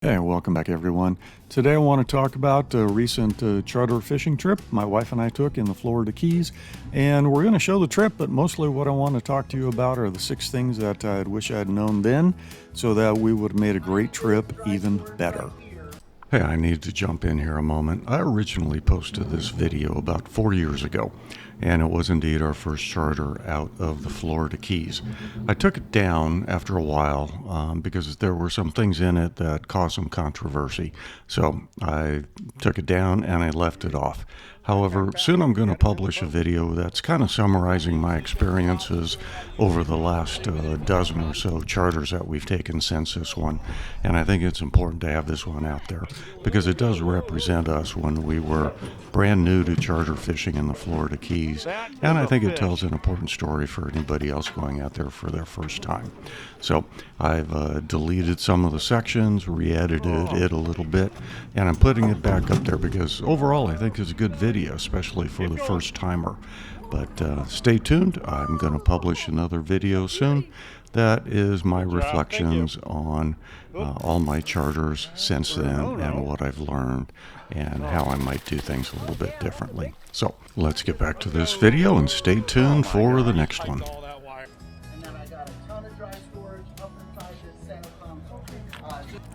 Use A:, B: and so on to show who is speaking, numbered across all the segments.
A: Hey, welcome back everyone. Today I want to talk about a recent charter fishing trip my wife and I took in the Florida Keys. And we're going to show the trip, but mostly what I want to talk to you about are the 6 things that I wish I'd known then so that we would have made a great trip even better. Hey, I need to jump in here a moment. I originally posted this video about 4 years ago, and it was indeed our first charter out of the Florida Keys. I took it down after a while because there were some things in it that caused some controversy. So I took it down and I left it off. However, soon I'm going to publish a video that's kind of summarizing my experiences over the last dozen or so charters that we've taken since this one. And I think it's important to have this one out there because it does represent us when we were brand new to charter fishing in the Florida Keys. And I think it tells an important story for anybody else going out there for their first time. So I've deleted some of the sections, re-edited it a little bit, and I'm putting it back up there because overall I think it's a good video, especially for the first timer. But stay tuned. I'm going to publish another video soon. That is my reflections on all my charters since then and what I've learned and how I might do things a little bit differently. So let's get back to this video and stay tuned for the next one.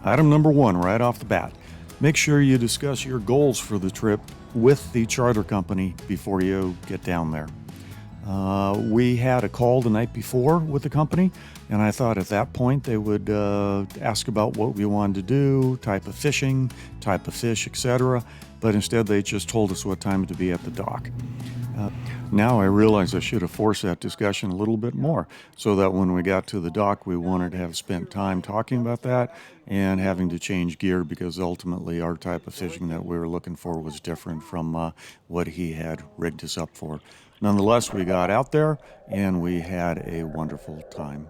A: Item number 1 right off the bat. Make sure you discuss your goals for the trip with the charter company before you get down there. We had a call the night before with the company, and I thought at that point they would ask about what we wanted to do, type of fishing, type of fish, etc. But instead they just told us what time to be at the dock. Now I realize I should have forced that discussion a little bit more so that when we got to the dock we wanted to have spent time talking about that and having to change gear because ultimately our type of fishing that we were looking for was different from what he had rigged us up for. Nonetheless, we got out there and we had a wonderful time.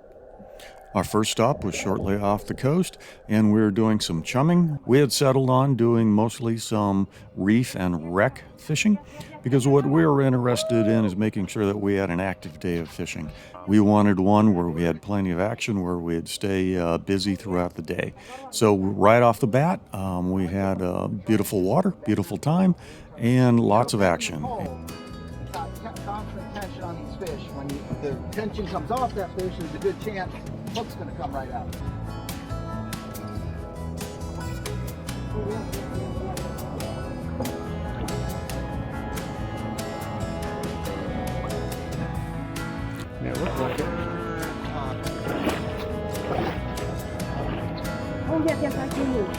A: Our first stop was shortly off the coast, and we were doing some chumming. We had settled on doing mostly some reef and wreck fishing because what we were interested in is making sure that we had an active day of fishing. We wanted one where we had plenty of action, where we'd stay busy throughout the day. So right off the bat, we had beautiful water, beautiful time, and lots of action.
B: Constant tension on these fish. When the tension comes off that fish, there's a good chance the hook's going to come right out.
A: Yeah, it looks like it.
C: Oh, yes, I can move.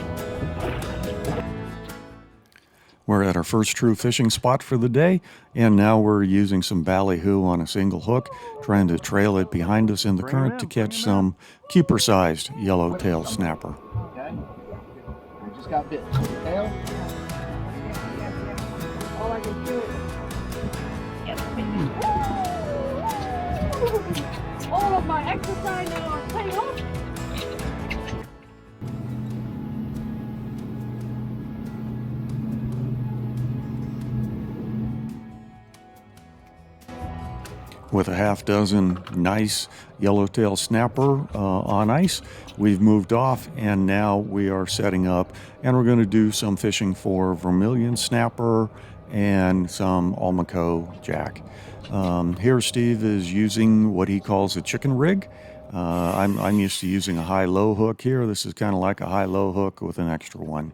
A: We're at our first true fishing spot for the day, and now we're using some ballyhoo on a single hook, trying to trail it behind us in the current to catch some keeper-sized yellowtail snapper.
B: Okay? We just got bit. Tail.
C: All I can do. All of my exercise now are paying off.
A: With a half dozen nice yellowtail snapper on ice, we've moved off and now we are setting up and we're going to do some fishing for vermilion snapper and some Almaco jack. Here Steve is using what he calls a chicken rig. I'm used to using a high-low hook here. This is kind of like a high-low hook with an extra one.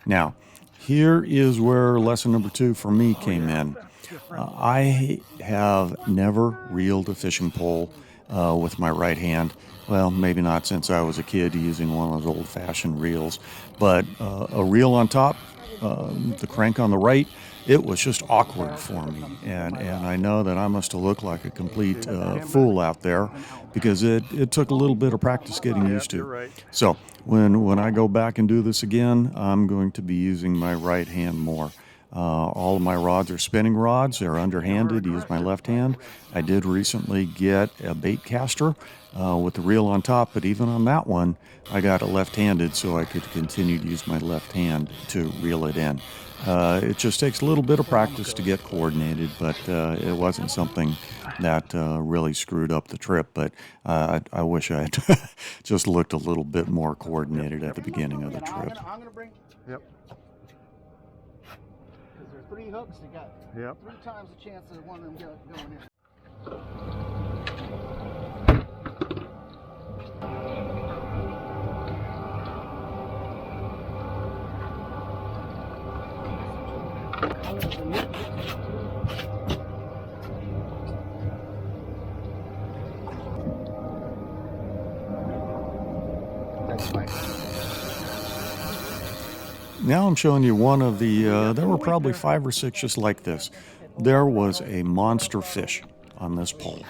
A: Now, here is where lesson number 2 for me came in. I have never reeled a fishing pole with my right hand. Well, maybe not since I was a kid using one of those old-fashioned reels, but a reel on top, the crank on the right, it was just awkward for me. And I know that I must have looked like a complete fool out there because it took a little bit of practice getting used to. So when I go back and do this again, I'm going to be using my right hand more. All of my rods are spinning rods. They're underhanded. Use my left hand. I did recently get a bait caster with the reel on top, but even on that one, I got it left-handed so I could continue to use my left hand to reel it in. It just takes a little bit of practice to get coordinated, but it wasn't something that really screwed up the trip. But I wish I had just looked a little bit more coordinated at the beginning of the trip.
B: I'm gonna bring.
A: Yep.
B: Because there's 3 hooks, you got
A: Yep.
B: 3 times the chance of one of them going in.
A: Now I'm showing you one of the, there were probably 5 or 6 just like this. There was a monster fish on this pole.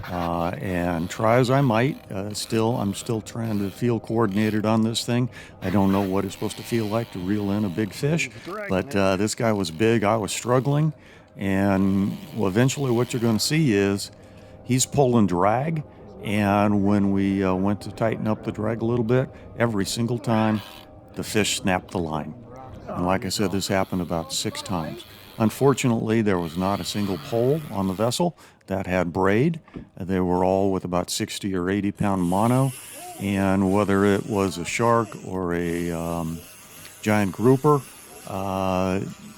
A: And try as I might, I'm still trying to feel coordinated on this thing. I don't know what it's supposed to feel like to reel in a big fish, but this guy was big. I was struggling. And well, eventually what you're going to see is he's pulling drag. And when we went to tighten up the drag a little bit, every single time the fish snapped the line. And like I said, this happened about 6 times. Unfortunately, there was not a single pole on the vessel that had braid. They were all with about 60 or 80 pound mono. And whether it was a shark or a giant grouper,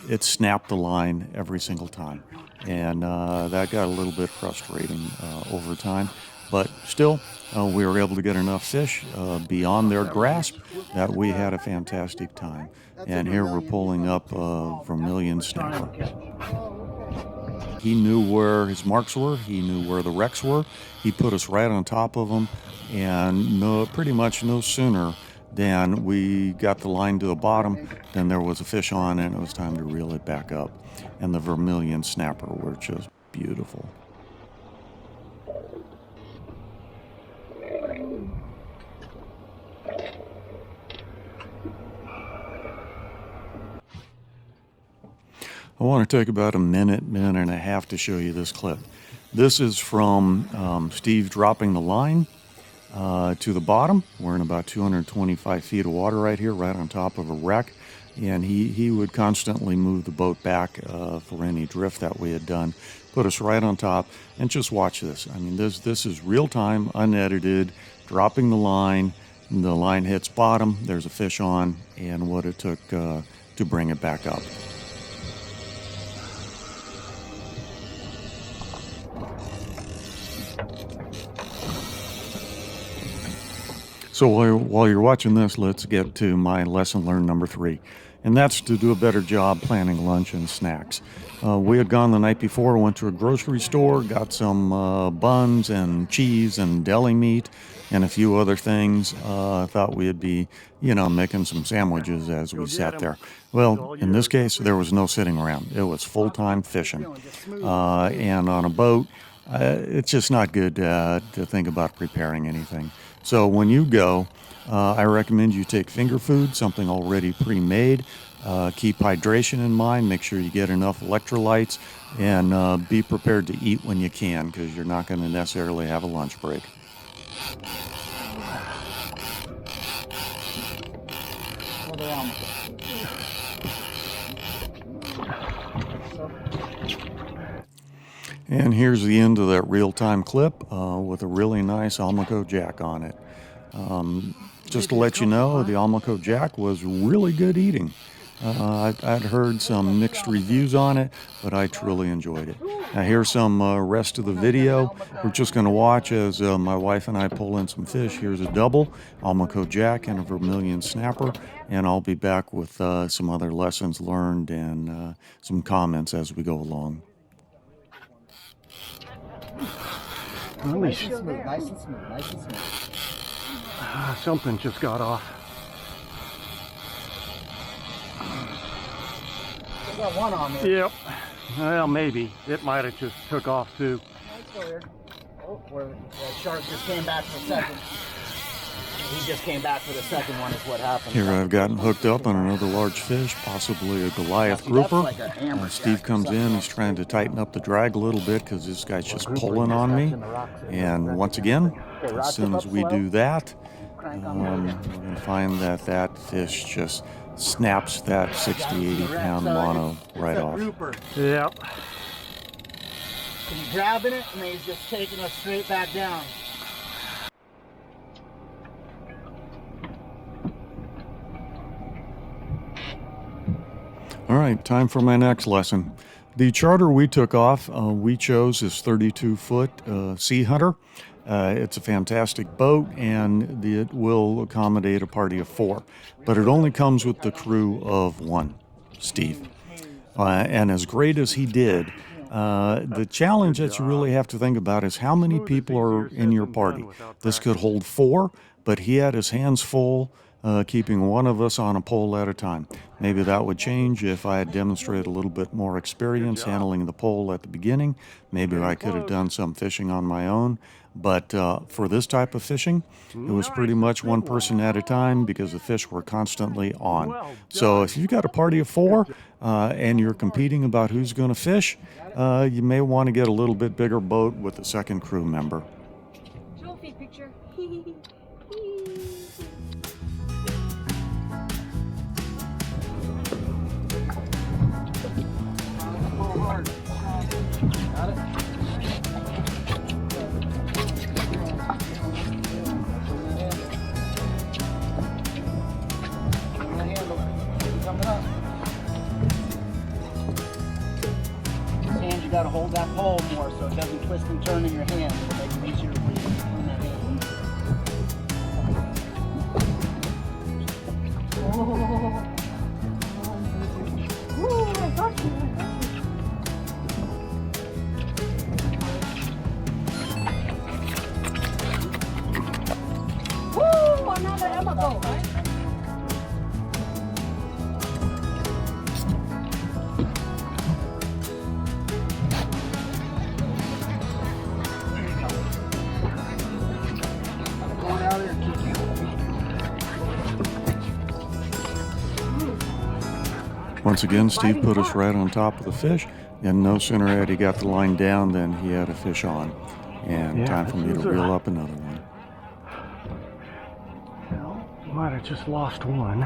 A: it snapped the line every single time. And that got a little bit frustrating over time. But still, we were able to get enough fish beyond their grasp that we had a fantastic time. And here we're pulling up a vermilion snapper. He knew where his marks were. He knew where the wrecks were. He put us right on top of them. And pretty much no sooner than we got the line to the bottom than there was a fish on, and it was time to reel it back up. And the vermilion snapper were just beautiful. I want to take about a minute and a half to show you this clip. This is from Steve dropping the line to the bottom. We're in about 225 feet of water right here, right on top of a wreck. And he would constantly move the boat back for any drift that we had done, put us right on top, and just watch this. I mean, this is real-time, unedited, dropping the line hits bottom, there's a fish on, and what it took to bring it back up. So while you're watching this, let's get to my lesson learned number 3, and that's to do a better job planning lunch and snacks. We had gone the night before, went to a grocery store, got some buns and cheese and deli meat and a few other things. Thought we'd be, making some sandwiches as we sat there. Well, in this case, there was no sitting around. It was full-time fishing. And on a boat, it's just not good to think about preparing anything. So when you go, I recommend you take finger food, something already pre-made. Keep hydration in mind. Make sure you get enough electrolytes, and be prepared to eat when you can, because you're not going to necessarily have a lunch break. And here's the end of that real-time clip with a really nice Almaco jack on it. Just to let you know, the Almaco jack was really good eating. I'd heard some mixed reviews on it, but I truly enjoyed it. Now here's some rest of the video. We're just going to watch as my wife and I pull in some fish. Here's a double, Almaco jack and a vermilion snapper, and I'll be back with some other lessons learned and some comments as we go along.
B: Nice and smooth, nice and smooth, nice and smooth.
A: Something just got off.
B: Still got one on there.
A: Yep. Well, maybe. It might have just took off too.
B: That's still here. Oh, where the shark just came back for a second. he just came back for the second one is what happened.
A: Here I've gotten hooked up on another large fish, possibly a Goliath grouper. Steve comes in, he's trying to tighten up the drag a little bit because this guy's just pulling on me. And once again, as soon as we do that, we're going to find that that fish just snaps that 60, 80 pound mono right off.
D: Yep.
B: He's grabbing it and he's just taking us straight back down.
A: All right, time for my next lesson. The charter we took off, we chose this 32-foot Sea Hunter. It's a fantastic boat, and it will accommodate a party of 4. But it only comes with the crew of 1, Steve. And as great as he did, the challenge that you really have to think about is how many people are in your party. This could hold 4, but he had his hands full, keeping one of us on a pole at a time. Maybe that would change if I had demonstrated a little bit more experience handling the pole at the beginning. Maybe I could have done some fishing on my own. But for this type of fishing, it was pretty much one person at a time because the fish were constantly on. So if you've got a party of 4 and you're competing about who's going to fish, you may want to get a little bit bigger boat with a second crew member.
C: Trophy picture.
B: Got it? You got to hold that pole more so it doesn't twist and turn in your hand. It'll make it easier for you to turn that hand.
C: Oh, I got you. Woo, another Emma boat, right?
A: Once again, Steve put us right on top of the fish, and no sooner had he got the line down than he had a fish on. And time for me to reel up another one.
D: Might have just lost one.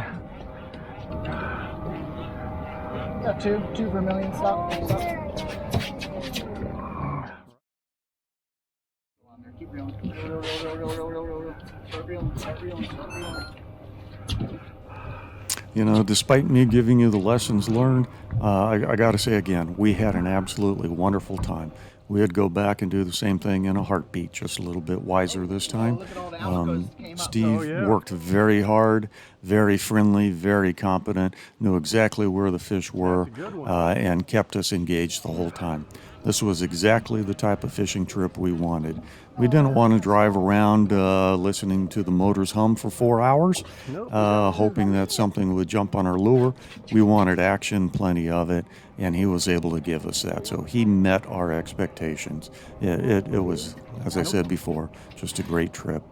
B: Got two vermilion stop. Keep reeling. Reel. Start reeling.
A: You know, despite me giving you the lessons learned, I got to say again, we had an absolutely wonderful time. We'd go back and do the same thing in a heartbeat, just a little bit wiser this time. Steve worked very hard, very friendly, very competent, knew exactly where the fish were, and kept us engaged the whole time. This was exactly the type of fishing trip we wanted. We didn't want to drive around listening to the motors hum for 4 hours, hoping that something would jump on our lure. We wanted action, plenty of it, and he was able to give us that. So he met our expectations. It was, as I said before, just a great trip.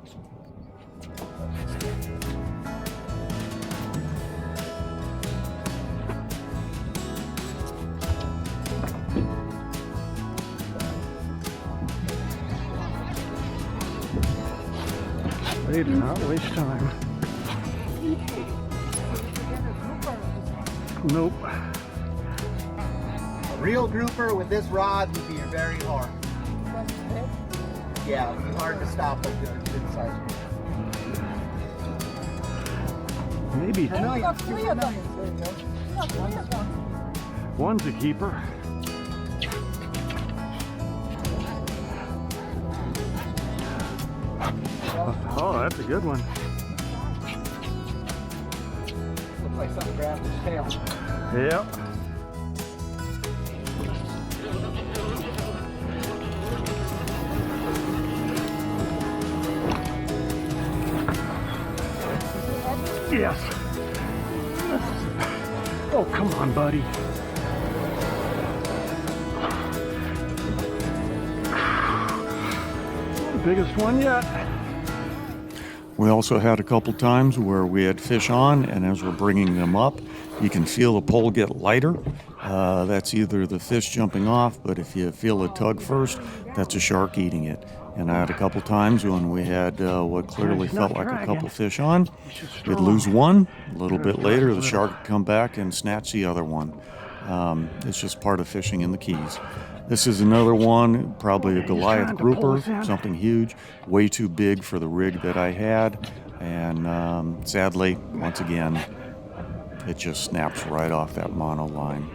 D: They do not waste time. Nope.
B: A real grouper with this rod would be very hard. Yeah, it would be hard to stop a good size grouper.
D: Maybe two.
B: Vermilion.
D: One's a keeper. Oh, that's a good one.
B: Looks like something grabbed his tail.
D: Yep. Yes. Oh, come on, buddy. The biggest one yet.
A: We also had a couple times where we had fish on, and as we're bringing them up, you can feel the pole get lighter. That's either the fish jumping off, but if you feel a tug first, that's a shark eating it. And I had a couple times when we had what clearly felt like a couple fish on. We'd lose one. A little bit later, the shark would come back and snatch the other one. It's just part of fishing in the Keys. This is another one, probably a Goliath grouper, something huge, way too big for the rig that I had. And sadly, once again, it just snaps right off that mono line.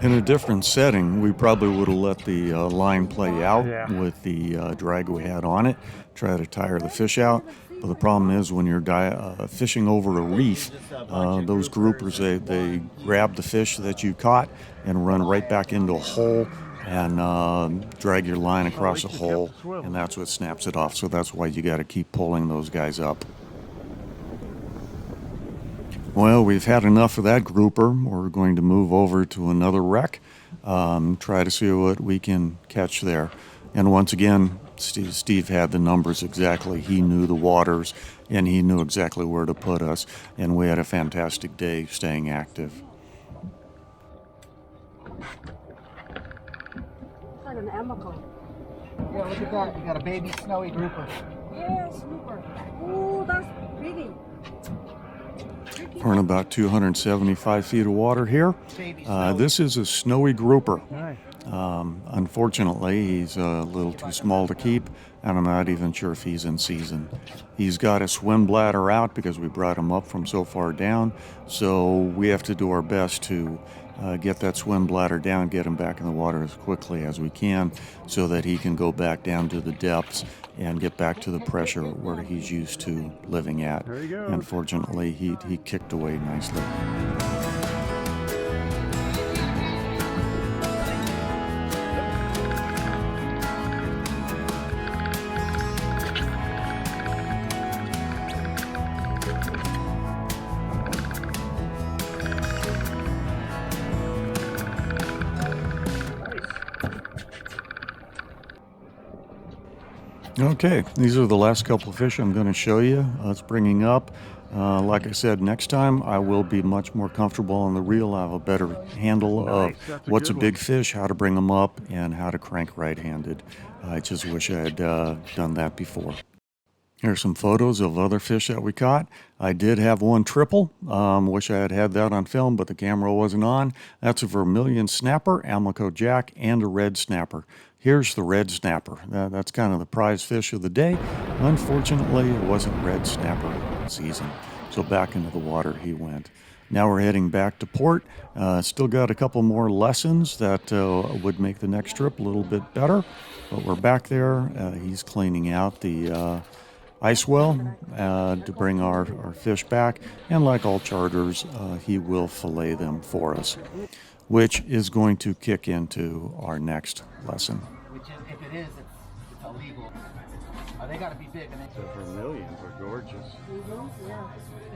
A: In a different setting, we probably would have let the line play out with the drag we had on it, try to tire the fish out. But the problem is when you're fishing over a reef, those groupers, they grab the fish that you caught and run right back into a hole and drag your line across a hole, and that's what snaps it off. So that's why you got to keep pulling those guys up. Well, we've had enough of that grouper. We're going to move over to another wreck, try to see what we can catch there. And once again, Steve had the numbers exactly. He knew the waters, and he knew exactly where to put us. And we had a fantastic day staying active.
C: It's like an amaco.
B: Yeah, look at that. You got a baby snowy grouper.
C: Yeah, super. Ooh, that's pretty.
A: We're in about 275 feet of water here. This is a snowy grouper. Unfortunately, he's a little too small to keep, and I'm not even sure if he's in season. He's got a swim bladder out because we brought him up from so far down, so we have to do our best to get that swim bladder down, get him back in the water as quickly as we can so that he can go back down to the depths and get back to the pressure where he's used to living at. Unfortunately, he kicked away nicely. Okay, these are the last couple of fish I'm going to show you. It's bringing up. Like I said, next time I will be much more comfortable on the reel. I have a better handle of what's a big fish, how to bring them up, and how to crank right-handed. I just wish I had done that before. Here's some photos of other fish that we caught. I did have one triple. Wish I had had that on film, but the camera wasn't on. That's a vermilion snapper, Almaco jack, and a red snapper. Here's the red snapper. That's kind of the prize fish of the day. Unfortunately, it wasn't red snapper season, so back into the water he went. Now we're heading back to port. Still got a couple more lessons that would make the next trip a little bit better, but we're back there. He's cleaning out the ice well to bring our fish back, and like all charters, he will fillet them for us, which is going to kick into our next lesson.
B: Which is, if it is, it's illegal. They got to be big.
D: The vermilions are gorgeous.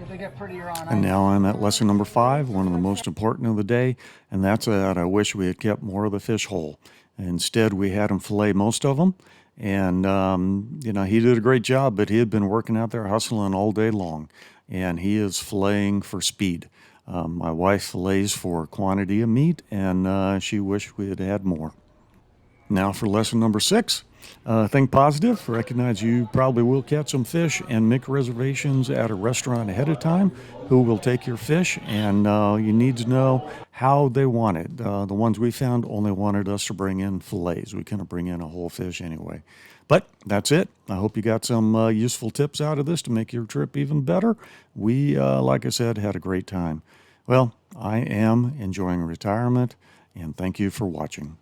B: If they get prettier on
A: And now I'm at lesson number 5, one of the most important of the day, and that's that I wish we had kept more of the fish whole. Instead, we had him fillet most of them, and he did a great job, but he had been working out there hustling all day long, and he is filleting for speed. My wife fillets for quantity of meat, and she wished we had had more. Now for lesson number 6. Think positive. Recognize you probably will catch some fish, and make reservations at a restaurant ahead of time who will take your fish, and you need to know how they want it. The ones we found only wanted us to bring in fillets. We couldn't bring in a whole fish anyway. But that's it. I hope you got some useful tips out of this to make your trip even better. We, like I said, had a great time. Well, I am enjoying retirement, and thank you for watching.